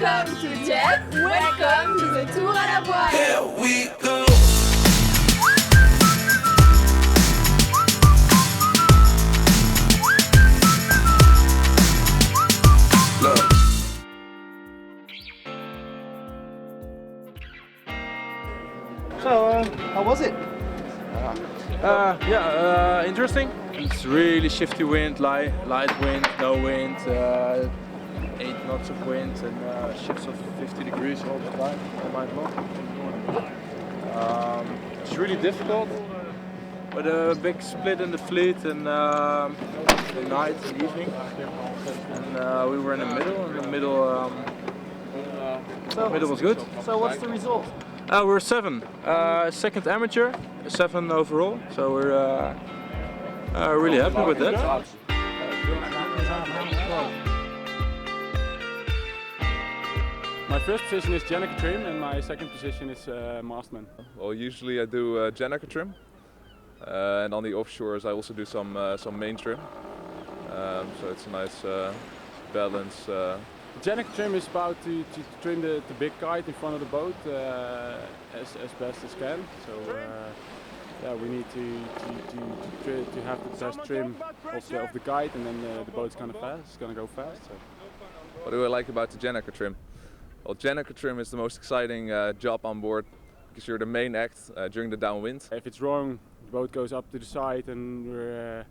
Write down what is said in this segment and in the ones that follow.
Welcome to Dieppe. Welcome to the Tour à la Voile. Here we go. Look. So, how was it? Interesting. It's really shifty wind, light wind, no wind, 8 knots of wind, and shifts of 50 degrees all the time, all night long. It's really difficult, but a big split in the fleet and the night and evening. And we were in the middle, and the middle was good. So what's the result? We're 7, second amateur, 7 overall, so we're really happy with that. My first position is Jannica trim and my second position is masterman. Well, usually I do Jannica trim, and on the offshores I also do some main trim. So it's a nice balance. Jannica trim is about to trim the big kite in front of the boat as best as can. So yeah, we need to have the best trim of the kite, and then the boat's kind of fast. It's gonna go fast. So. What do I like about the Jannica trim? Well, Jannica trim is the most exciting job on board because you're the main act during the downwind. If it's wrong, the boat goes up to the side and we're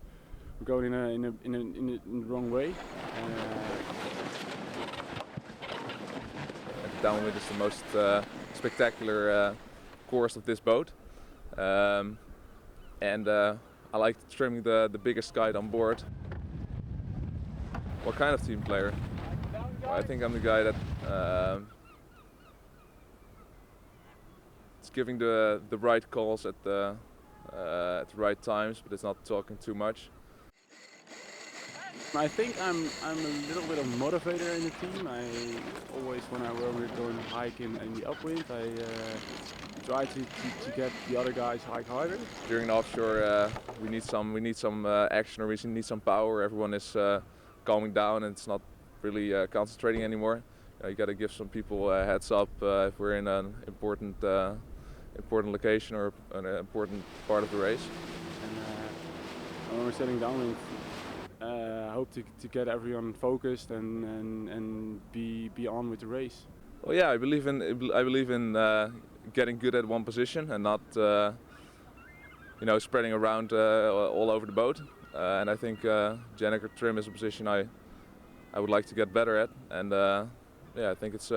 going in the wrong way. Downwind is the most spectacular course of this boat, and I like trimming the biggest kite on board. What kind of team player? Well, I think I'm the guy that is giving the right calls at the right times, but it's not talking too much. I think I'm a little bit of motivator in the team. I always, when we're going hike in the upwind, I try to get the other guys hike harder. During the offshore, we need some action, or we need some power. Everyone is calming down and it's not really concentrating anymore. You got to give some people a heads up if we're in an important location or an important part of the race. And when we're setting downwind, I hope to get everyone focused and be on with the race. Well, yeah, I believe in getting good at one position and not spreading around all over the boat. And I think Jannica trim is a position I would like to get better at, and yeah, I think it's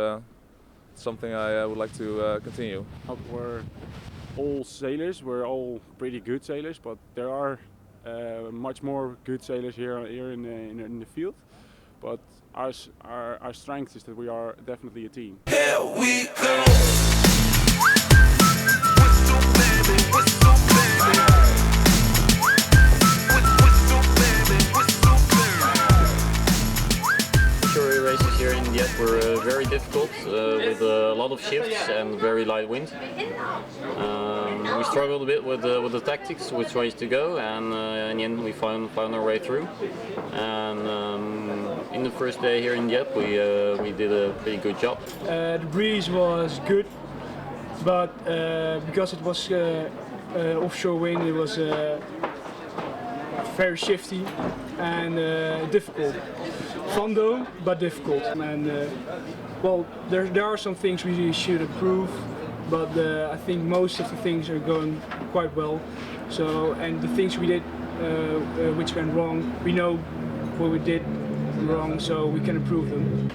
something I would like to continue. We're all sailors. We're all pretty good sailors, but there are much more good sailors here in the field. But our strength is that we are definitely a team. Here we go. Races here in Dieppe were very difficult with a lot of shifts and very light wind. We struggled a bit with the tactics, which ways to go, and in the end we found our way through. And in the first day here in Dieppe we did a pretty good job. The breeze was good, but because it was offshore wind, it was very shifty and difficult. Fun though, but difficult. And well, there are some things we should improve, but I think most of the things are going quite well. So, and the things we did which went wrong, we know what we did wrong, so we can improve them.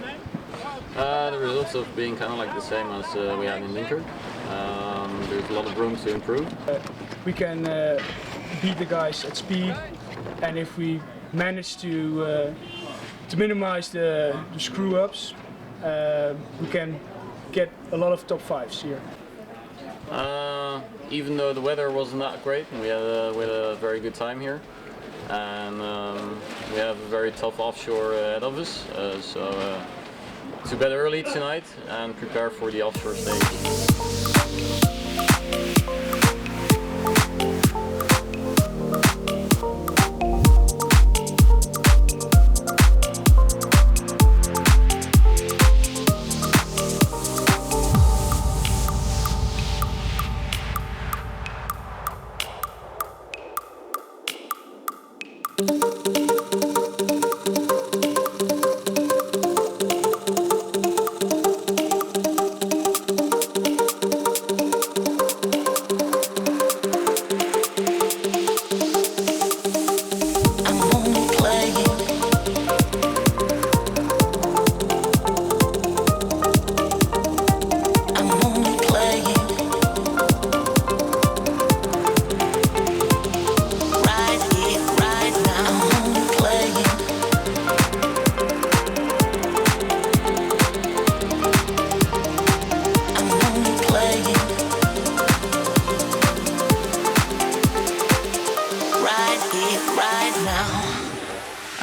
The results have been kind of like the same as we had in winter. There's a lot of room to improve. We can beat the guys at speed, and if we manage to minimize the screw-ups, we can get a lot of top 5s here. Even though the weather wasn't that great, we had a very good time here, and we have a very tough offshore ahead of us. So to bed early tonight and prepare for the offshore stage.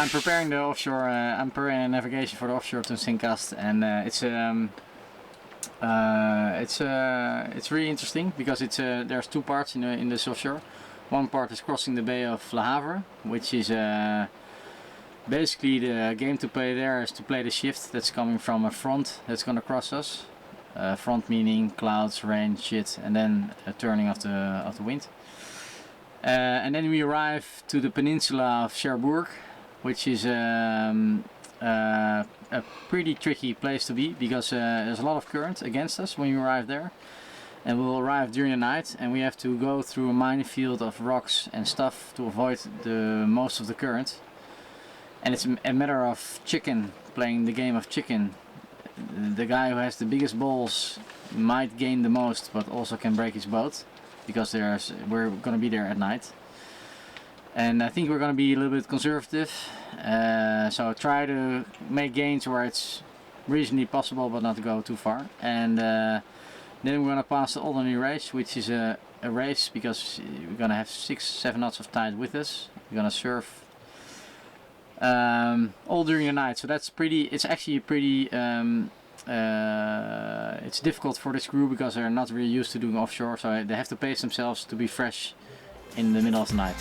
I'm preparing the offshore. I'm preparing navigation for the offshore to Syncast, and it's really interesting because there's two parts in this offshore. One part is crossing the Bay of Le Havre, which is basically the game to play there is to play the shift that's coming from a front that's gonna cross us. Front meaning clouds, rain, shit, and then a turning of the wind. And then we arrive to the peninsula of Cherbourg, which is a pretty tricky place to be because there's a lot of current against us when you arrive there. And we'll arrive during the night and we have to go through a minefield of rocks and stuff to avoid most of the current. And it's a matter of chicken, playing the game of chicken. The guy who has the biggest balls might gain the most, but also can break his boat, because we're gonna be there at night. And I think we're gonna be a little bit conservative, so try to make gains where it's reasonably possible, but not go too far. And then we're gonna pass the Alderney race, which is a race because we're gonna have 6-7 knots of tide with us. We're gonna surf all during the night, so that's pretty. It's actually pretty. It's difficult for this crew because they're not really used to doing offshore, so they have to pace themselves to be fresh in the middle of the night.